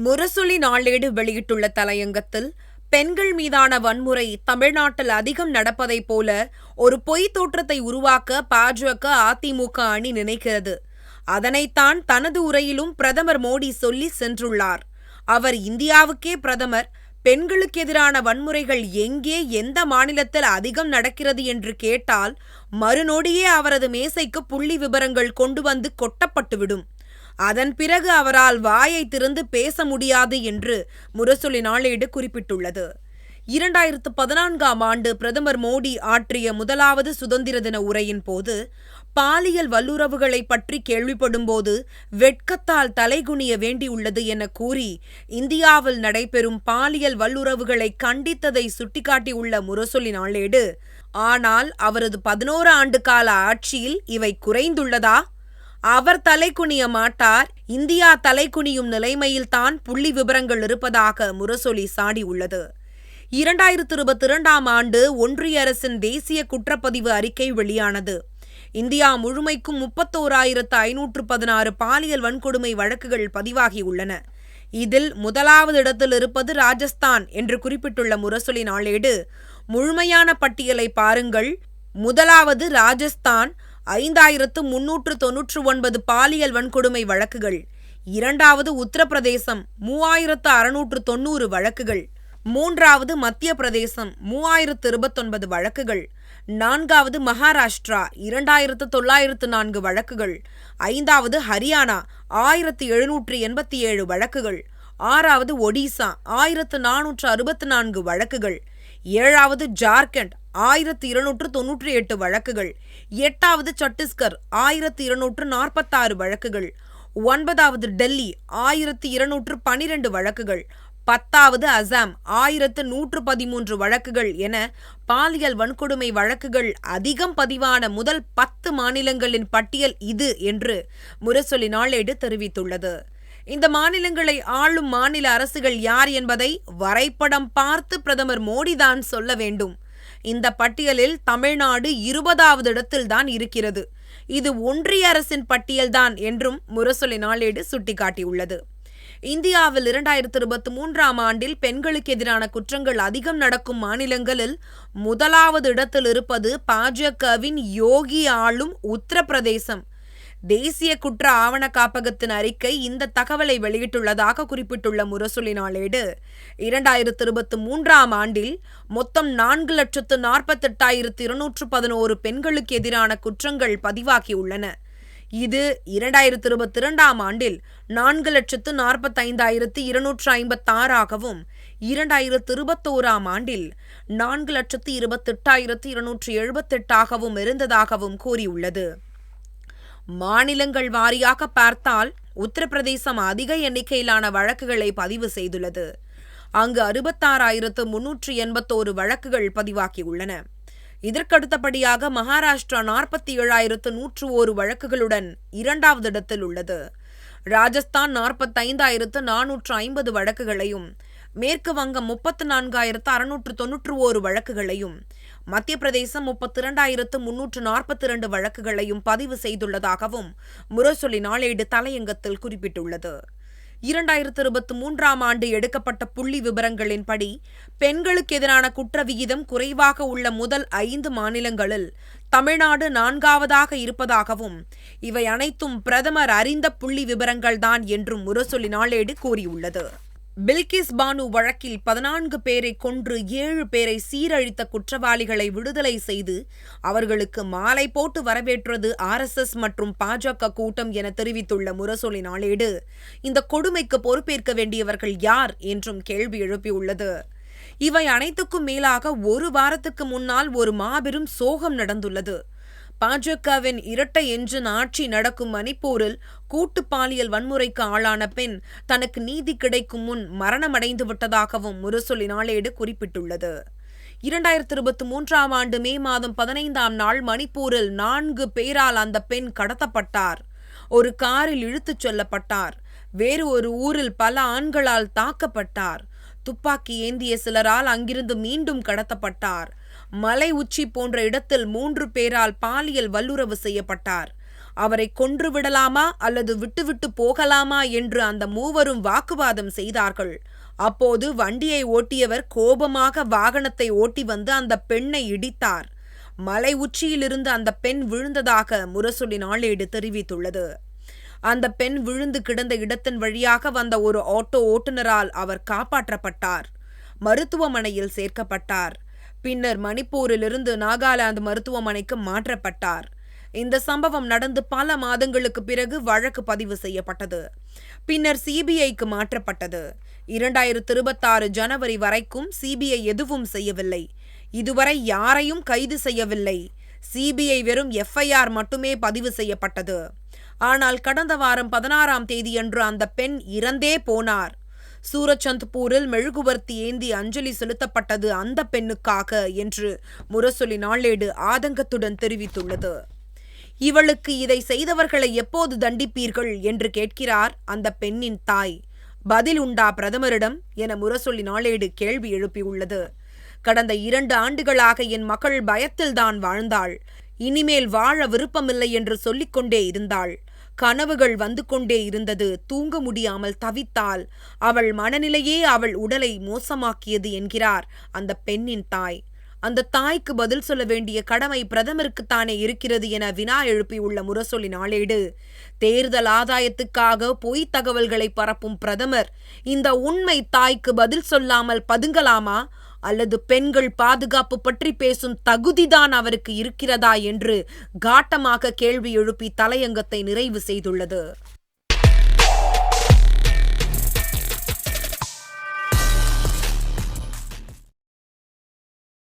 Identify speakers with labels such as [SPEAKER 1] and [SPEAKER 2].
[SPEAKER 1] முரசொலி நாளேடு வெளியிட்டுள்ள தலையங்கத்தில், பெண்கள் மீதான வன்முறை தமிழ்நாட்டில் அதிகம் நடப்பதைப் போல ஒரு பொய் தோற்றத்தை உருவாக்க பாஜக, அதிமுக அணி நினைக்கிறது. அதனைத்தான் தனது உரையிலும் பிரதமர் மோடி சொல்லி சென்றுள்ளார். அவர் இந்தியாவுக்கே பிரதமர். பெண்களுக்கு எதிரான வன்முறைகள் எங்கே, எந்த மாநிலத்தில் அதிகம் நடக்கிறது என்று கேட்டால் மறுநொடியே அவரது மேசைக்கு புள்ளி விபரங்கள் கொண்டு வந்து கொட்டப்பட்டுவிடும். அதன் பிறகு அவரால் வாயை திறந்து பேச முடியாது என்று முரசொலி நாளேடு குறிப்பிட்டுள்ளது. 2014ஆம் ஆண்டு பிரதமர் மோடி ஆற்றிய முதலாவது சுதந்திர தின உரையின் போது பாலியல் வல்லுறவுகளை பற்றி கேள்விப்படும்போது வெட்கத்தால் தலைகுனிய வேண்டியுள்ளது என கூறி இந்தியாவில் நடைபெறும் பாலியல் வல்லுறவுகளை கண்டித்ததை சுட்டிக்காட்டியுள்ள முரசொலி நாளேடு, ஆனால் அவரது 11 ஆண்டு கால ஆட்சியில் இவை குறைந்துள்ளதா? அவர் தலைகுனிய மாட்டார், இந்தியா தலைகுனியும் நிலைமையில்தான் புள்ளி விபரங்கள் இருப்பதாக முரசொலி சாடியுள்ளது. 2022ஆம் ஆண்டு ஒன்றிய அரசின் தேசிய குற்றப்பதிவு அறிக்கை வெளியானது. இந்தியா முழுமைக்கும் 31,516 பாலியல் வன்கொடுமை வழக்குகள் பதிவாகியுள்ளன. இதில் முதலாவது இடத்தில் இருப்பது ராஜஸ்தான் என்று குறிப்பிட்டுள்ள முரசொலி நாளேடு, முழுமையான பட்டியலை பாருங்கள். முதலாவது ராஜஸ்தான், 5,399 பாலியல் வன்கொடுமை வழக்குகள். இரண்டாவது உத்தரப்பிரதேசம், 3,690 வழக்குகள். மூன்றாவது மத்திய பிரதேசம், 3,029 வழக்குகள். நான்காவது மகாராஷ்டிரா, 2,904 வழக்குகள். ஐந்தாவது ஹரியானா, 1,787 வழக்குகள். ஆறாவது ஒடிசா, 1,464 வழக்குகள். ஏழாவது ஜார்க்கண்ட், 1,298 வழக்குகள். எட்டாவது சத்தீஸ்கர், 1,246 வழக்குகள். ஒன்பதாவது டெல்லி, 1,212 வழக்குகள். பத்தாவது அசாம், 1,113 வழக்குகள் என பாலியல் வன்கொடுமை வழக்குகள் அதிகம் பதிவான முதல் 10 மாநிலங்களின் பட்டியல் இது என்று முரசொலி நாளேடு தெரிவித்துள்ளது. இந்த மாநிலங்களை ஆளும் மாநில அரசுகள் யார் என்பதை வரைபடம் பார்த்து பிரதமர் மோடிதான் சொல்ல வேண்டும். இந்த பட்டியலில் தமிழ்நாடு 20வது இடத்தில்தான் இருக்கிறது. இது ஒன்றிய அரசின் பட்டியல்தான் என்றும் முரசொலி நாளேடு சுட்டிக்காட்டியுள்ளது. இந்தியாவில் 2023ஆம் ஆண்டில் பெண்களுக்கு எதிரான குற்றங்கள் அதிகம் நடக்கும் மாநிலங்களில் முதலாவது இடத்தில் இருப்பது பாஜகவின் யோகி ஆளும் உத்தரப்பிரதேசம். தேசிய குற்ற ஆவண காப்பகத்தின் அறிக்கை இந்த தகவலை வெளியிட்டுள்ளதாக குறிப்பிட்டுள்ள முரசொலி நாளேடு, 2023ஆம் ஆண்டில் மொத்தம் 4,48,211 பெண்களுக்கு எதிரான குற்றங்கள் பதிவாகியுள்ளன. இது 2022ஆம் ஆண்டில் 4,45,256ஆகவும் 2021ஆம் ஆண்டில் 4,28,278ஆகவும் இருந்ததாகவும் கூறியுள்ளது. மாநிலங்கள் வாரியாக பார்த்தால் உத்தரப்பிரதேசம் அதிக எண்ணிக்கையிலான வழக்குகளை பதிவு செய்துள்ளது. அங்கு 66,381 வழக்குகள் பதிவாகியுள்ளன. இதற்கடுத்தபடியாக மகாராஷ்டிரா 47,101 வழக்குகளுடன் இரண்டாவது இடத்தில் உள்ளது. ராஜஸ்தான் 45,450 வழக்குகளையும், மேற்கு வங்கம் 34,691 வழக்குகளையும், மத்திய பிரதேசம் 32,342 வழக்குகளையும் பதிவு செய்துள்ளதாகவும் முரசொலி நாளேடு தலையங்கத்தில் குறிப்பிட்டுள்ளது. 2023ஆம் ஆண்டு எடுக்கப்பட்ட புள்ளி விபரங்களின்படி பெண்களுக்கு எதிரான குற்ற விகிதம் குறைவாக உள்ள முதல் 5 மாநிலங்களில் தமிழ்நாடு 4வதாக இருப்பதாகவும் இவை அனைத்தும் பிரதமர் அறிந்த புள்ளி விபரங்கள்தான் என்றும் முரசொலி நாளேடு கூறியுள்ளது. பில்கிஸ் பானு வழக்கில் 14 பேரை கொன்று 7 பேரை சீரழித்த குற்றவாளிகளை விடுதலை செய்து அவர்களுக்கு மாலை போட்டு வரவேற்றது RSS மற்றும் பாஜக கூட்டம் என தெரிவித்துள்ள முரசொலி நாளேடு, இந்த கொடுமைக்கு பொறுப்பேற்க வேண்டியவர்கள் யார் என்றும் கேள்வி எழுப்பியுள்ளது. இவை அனைத்துக்கும் மேலாக ஒரு வாரத்துக்கு முன்னால் ஒரு மாபெரும் சோகம் நடந்துள்ளது. பாஜகவின் இரட்டை என்ஜின் ஆட்சி நடக்கும் மணிப்பூரில் கூட்டு பாலியல் வன்முறைக்கு ஆளான பெண் தனக்கு நீதி கிடைக்கும் முன் மரணமடைந்து விட்டதாகவும் முரசொலி நாளேடு குறிப்பிட்டுள்ளது. 2023ஆம் ஆண்டு மே மாதம் 15ஆம் நாள் மணிப்பூரில் 4 பேரால் அந்த பெண் கடத்தப்பட்டார். ஒரு காரில் இழுத்துச் செல்லப்பட்டார். வேறு ஒரு ஊரில் பல ஆண்களால் தாக்கப்பட்டார். துப்பாக்கி ஏந்திய சிலரால் அங்கிருந்து மீண்டும் கடத்தப்பட்டார். மலை உச்சி போன்ற இடத்தில் 3 பேரால் பாலியல் வல்லுறவு செய்யப்பட்டார். அவரை கொன்றுவிடலாமா அல்லது விட்டுவிட்டு போகலாமா என்று அந்த மூவரும் வாக்குவாதம் செய்தார்கள். அப்போது வண்டியை ஓட்டியவர் கோபமாக வாகனத்தை ஓட்டி வந்து அந்த பெண்ணை இடித்தார். மலை உச்சியிலிருந்து அந்த பெண் விழுந்ததாக முரசொலி நாளேடு தெரிவித்துள்ளது. அந்த பெண் விழுந்து கிடந்த இடத்தின் வழியாக வந்த ஒரு ஆட்டோ ஓட்டுநரால் அவர் காப்பாற்றப்பட்டார். மருத்துவமனையில் சேர்க்கப்பட்டார். பின்னர் மணிப்பூரிலிருந்து நாகாலாந்து மருத்துவமனைக்கு மாற்றப்பட்டார். இந்த சம்பவம் நடந்து பல மாதங்களுக்கு பிறகு வழக்கு பதிவு செய்யப்பட்டது. பின்னர் சிபிஐக்கு மாற்றப்பட்டது. 2026 ஜனவரி வரைக்கும் சிபிஐ எதுவும் செய்யவில்லை. இதுவரை யாரையும் கைது செய்யவில்லை. சிபிஐ வெறும் எஃப்ஐஆர் மட்டுமே பதிவு செய்யப்பட்டது. ஆனால் கடந்த வாரம் 16ஆம் தேதியன்று அந்த பெண் இறந்தே போனார். சூரச்சந்த்பூரில் மெழுகுவர்த்தி ஏந்தி அஞ்சலி செலுத்தப்பட்டது அந்த பெண்ணுக்காக என்று முரசொலி நாளேடு ஆதங்கத்துடன் தெரிவித்துள்ளது. இவளுக்கு இதை செய்தவர்களை எப்போது தண்டிப்பீர்கள் என்று கேட்கிறார் அந்த பெண்ணின் தாய். பதில் உண்டா பிரதமரிடம் என முரசொலி நாளேடு கேள்வி எழுப்பியுள்ளது. கடந்த 2 ஆண்டுகளாக என் மகள் பயத்தில்தான் வாழ்ந்தாள். இனிமேல் வாழ விருப்பமில்லை என்று சொல்லிக்கொண்டே இருந்தாள். கனவுகள் வந்து கொண்டே இருந்தது. தூங்க முடியாமல் தவித்தாள். அவள் மனநிலையே அவள் உடலை மோசமாக்கியது என்கிறார் அந்த பெண்ணின் தாய். அந்த தாய்க்கு பதில் சொல்ல வேண்டிய கடமை பிரதமருக்குத்தானே இருக்கிறது என வினா எழுப்பியுள்ள முரசொலி நாளேடு, தேர்தல் ஆதாயத்துக்காக பொய் தகவல்களை பரப்பும் பிரதமர் இந்த உண்மை தாய்க்கு பதில் சொல்லாமல் பதுங்கலாமா அல்லது பெண்கள் பாதுகாப்பு பற்றி பேசும் தகுதிதான் அவருக்கு இருக்கிறதா என்று காட்டமாக கேள்வி எழுப்பி தலையங்கத்தை நிறைவு செய்துள்ளது.